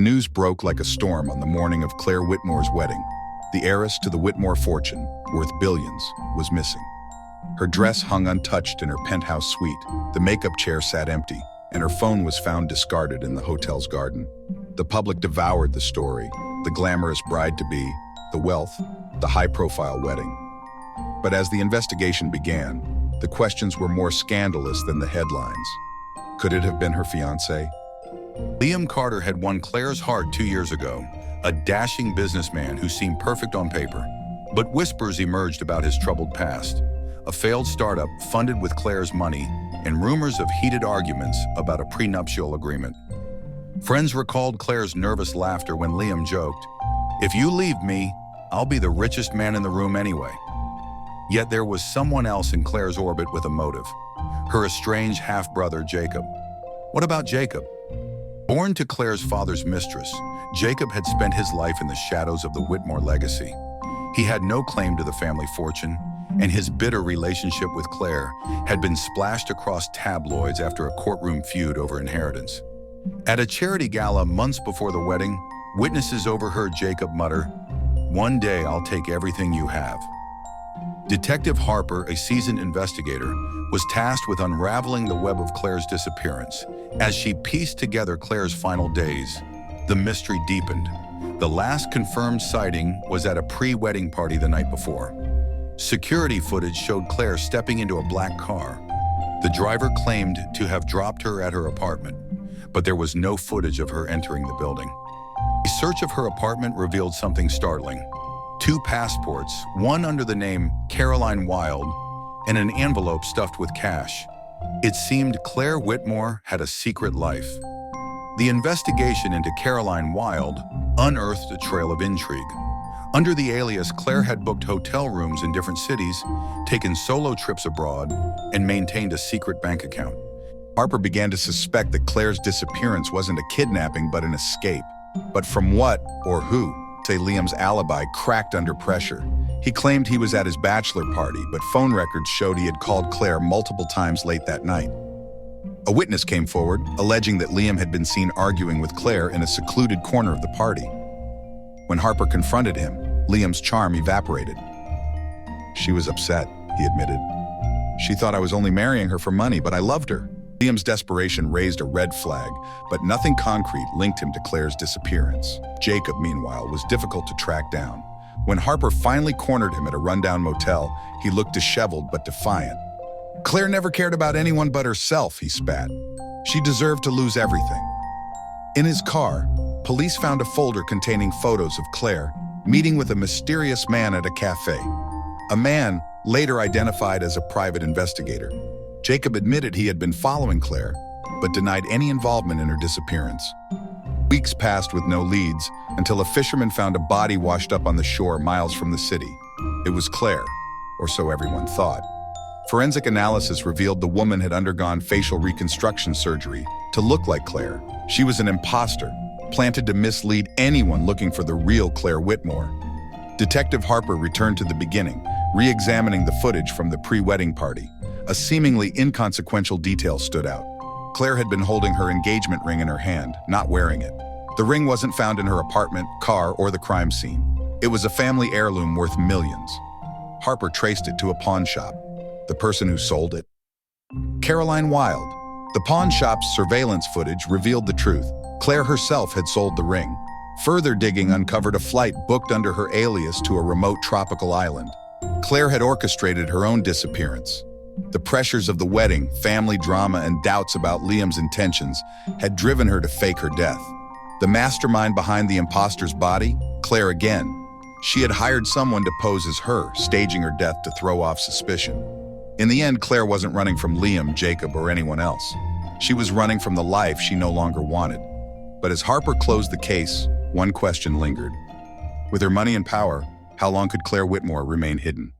news broke like a storm on the morning of Claire Whitmore's wedding. The heiress to the Whitmore fortune, worth billions, was missing. Her dress hung untouched in her penthouse suite, the makeup chair sat empty, and her phone was found discarded in the hotel's garden. The public devoured the story, the glamorous bride-to-be, the wealth, the high-profile wedding. But as the investigation began, the questions were more scandalous than the headlines. Could it have been her fiancé? Liam Carter had won Claire's heart 2 years ago, a dashing businessman who seemed perfect on paper. But whispers emerged about his troubled past, a failed startup funded with Claire's money, and rumors of heated arguments about a prenuptial agreement. Friends recalled Claire's nervous laughter when Liam joked, "If you leave me, I'll be the richest man in the room anyway." Yet there was someone else in Claire's orbit with a motive, her estranged half-brother Jacob. What about Jacob? Born to Claire's father's mistress, Jacob had spent his life in the shadows of the Whitmore legacy. He had no claim to the family fortune, and his bitter relationship with Claire had been splashed across tabloids after a courtroom feud over inheritance. At a charity gala months before the wedding, witnesses overheard Jacob mutter, "One day I'll take everything you have." Detective Harper, a seasoned investigator, was tasked with unraveling the web of Claire's disappearance. As she pieced together Claire's final days, the mystery deepened. The last confirmed sighting was at a pre-wedding party the night before. Security footage showed Claire stepping into a black car. The driver claimed to have dropped her at her apartment, but there was no footage of her entering the building. A search of her apartment revealed something startling. 2 passports, one under the name Caroline Wild, and an envelope stuffed with cash. It seemed Claire Whitmore had a secret life. The investigation into Caroline Wild unearthed a trail of intrigue. Under the alias, Claire had booked hotel rooms in different cities, taken solo trips abroad, and maintained a secret bank account. Harper began to suspect that Claire's disappearance wasn't a kidnapping but an escape. But from what or who? Say Liam's alibi cracked under pressure. He claimed he was at his bachelor party, but phone records showed he had called Claire multiple times late that night. A witness came forward, alleging that Liam had been seen arguing with Claire in a secluded corner of the party. When Harper confronted him, Liam's charm evaporated. "She was upset," he admitted. "She thought I was only marrying her for money, but I loved her." Liam's desperation raised a red flag, but nothing concrete linked him to Claire's disappearance. Jacob, meanwhile, was difficult to track down. When Harper finally cornered him at a rundown motel, he looked disheveled but defiant. "Claire never cared about anyone but herself," he spat. "She deserved to lose everything." In his car, police found a folder containing photos of Claire meeting with a mysterious man at a cafe. A man later identified as a private investigator. Jacob admitted he had been following Claire, but denied any involvement in her disappearance. Weeks passed with no leads until a fisherman found a body washed up on the shore miles from the city. It was Claire, or so everyone thought. Forensic analysis revealed the woman had undergone facial reconstruction surgery to look like Claire. She was an imposter, planted to mislead anyone looking for the real Claire Whitmore. Detective Harper returned to the beginning, re-examining the footage from the pre-wedding party. A seemingly inconsequential detail stood out. Claire had been holding her engagement ring in her hand, not wearing it. The ring wasn't found in her apartment, car, or the crime scene. It was a family heirloom worth millions. Harper traced it to a pawn shop. The person who sold it? Caroline Wild. The pawn shop's surveillance footage revealed the truth. Claire herself had sold the ring. Further digging uncovered a flight booked under her alias to a remote tropical island. Claire had orchestrated her own disappearance. The pressures of the wedding, family drama, and doubts about Liam's intentions had driven her to fake her death. The mastermind behind the imposter's body? Claire again. She had hired someone to pose as her, staging her death to throw off suspicion. In the end, Claire wasn't running from Liam, Jacob, or anyone else. She was running from the life she no longer wanted. But as Harper closed the case, one question lingered. With her money and power, how long could Claire Whitmore remain hidden?